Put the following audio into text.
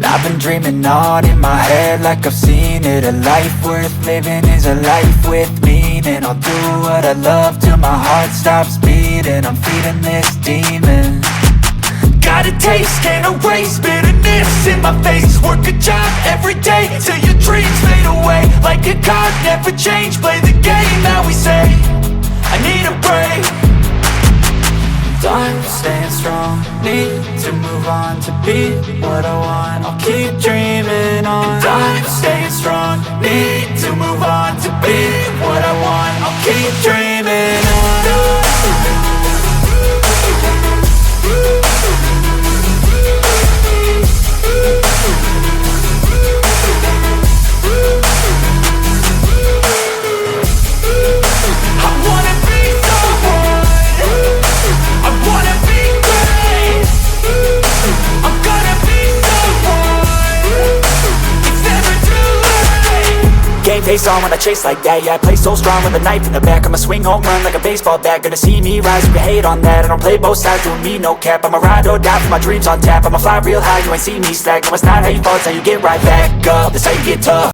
I've been dreaming on in my head like I've seen it. A life worth living is a life with meaning. I'll do what I love till my heart stops beating. I'm feeding this demon. Got a taste, can't erase bitterness in my face. Work a job every day till your dreams fade away. Like a card, never change, play the game that we say. I need a break. Time staying strong, need to move on to be what I want. I'll keep dreaming on. Time staying strong, need to move on to be what I want. I'll keep dreaming on. Game face on when I chase like that. Yeah, I play so strong with a knife in the back. I'ma swing home run like a baseball bat. Gonna see me rise, you can hate on that. I don't play both sides, doing me no cap. I'ma ride or die for my dreams on tap. I'ma fly real high, you ain't see me slack. No, it's not how you fall, it's how you get right back up. That's how you get tough.